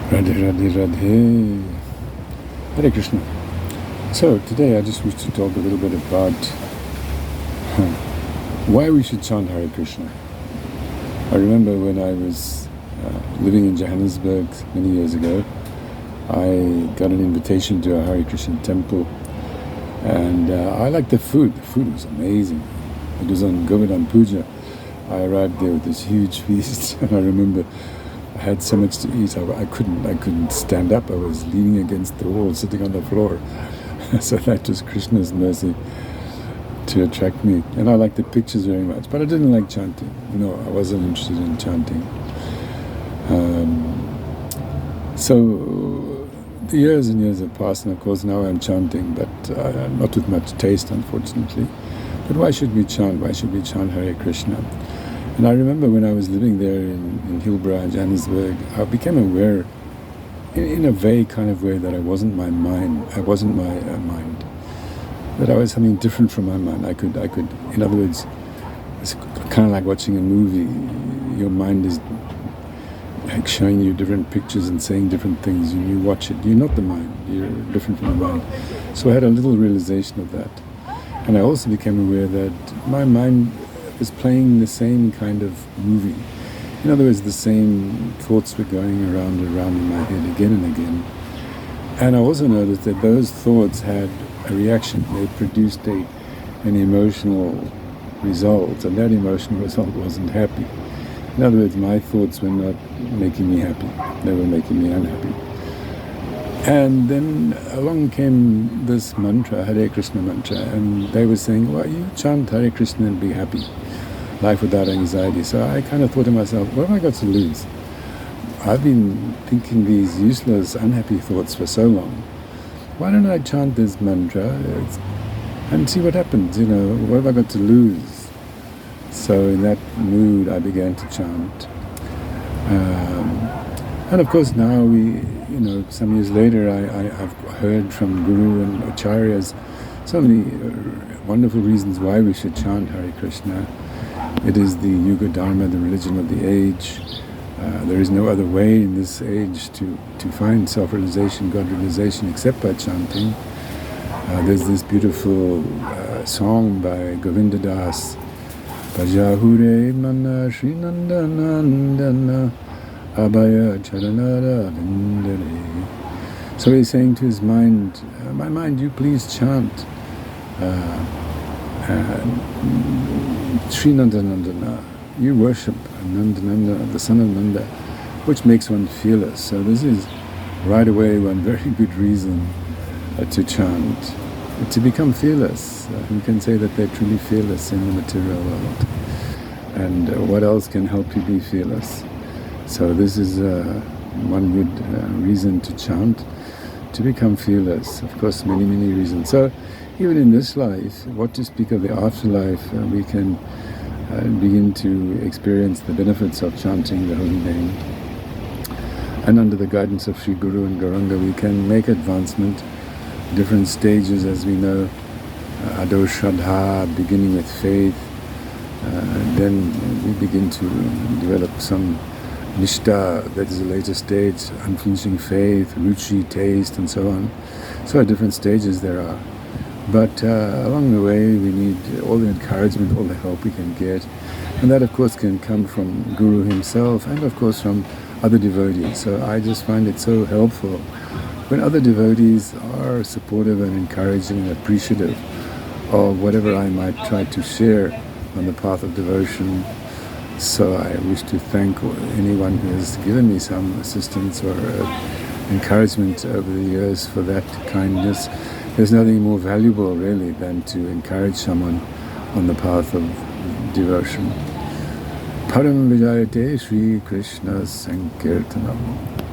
Radhe Radhe Radhe. Hare Krishna. So today I just wish to talk a little bit about why we should chant Hare Krishna. I remember when I was living in Johannesburg many years ago, I got an invitation to a Hare Krishna temple, and I liked the food. The food was amazing. It was on Govardhan Puja. I arrived there with this huge feast, and I remember I had so much to eat. I couldn't stand up. I was leaning against the wall, sitting on the floor. So that was Krishna's mercy to attract me. And I liked the pictures very much, but I didn't like chanting. I wasn't interested in chanting. So the years and years have passed, and of course now I'm chanting, but not with much taste, unfortunately. But why should we chant? Why should we chant Hare Krishna? And I remember when I was living there in Hillbrow, Johannesburg, I became aware, in a vague kind of way, that I wasn't my mind. I wasn't my mind. That I was something different from my mind. I could. In other words, it's kind of like watching a movie. Your mind is like showing you different pictures and saying different things. And you watch it. You're not the mind. You're different from the mind. So I had a little realization of that. And I also became aware that my mind was playing the same kind of movie. In other words, the same thoughts were going around and around in my head again and again. And I also noticed that those thoughts had a reaction. They produced an emotional result, and that emotional result wasn't happy. In other words, my thoughts were not making me happy. They were making me unhappy. And then along came this mantra, Hare Krishna mantra, and they were saying, well, you chant Hare Krishna and be happy. Life without anxiety. So I kind of thought to myself, what have I got to lose? I've been thinking these useless, unhappy thoughts for so long. Why don't I chant this mantra and see what happens? What have I got to lose? So in that mood, I began to chant. And of course now some years later, I've heard from Guru and Acharyas so many wonderful reasons why we should chant Hare Krishna. It is the Yuga Dharma, the religion of the age. There is no other way in this age to find self-realization, God-realization, except by chanting. There's this beautiful song by Govinda Das, Pajahure Mana Shri Nandana Abhaya Charanara Vindare. So he's saying to his mind, my mind, you please chant Sri Nandana. You worship Nanda, the son of Nanda, which makes one fearless. So this is right away one very good reason to chant, to become fearless. You can say that they're truly fearless in the material world. And what else can help you be fearless? So this is one good reason to chant, to become fearless. Of course, many, many reasons. So even in this life, what to speak of the afterlife, we can begin to experience the benefits of chanting the holy name. And under the guidance of Sri Guru and Gauranga, we can make advancement, different stages, as we know, Ado Shraddha, beginning with faith, then we begin to develop some Nishta, that is a later stage, unflinching faith, Ruchi, taste, and so on. So at different stages there are. But along the way we need all the encouragement, all the help we can get. And that of course can come from Guru himself and of course from other devotees. So I just find it so helpful when other devotees are supportive and encouraging and appreciative of whatever I might try to share on the path of devotion. So I wish to thank anyone who has given me some assistance or encouragement over the years for that kindness. There's nothing more valuable really than to encourage someone on the path of devotion. Param Vijayate Shri Krishna Sankirtanam.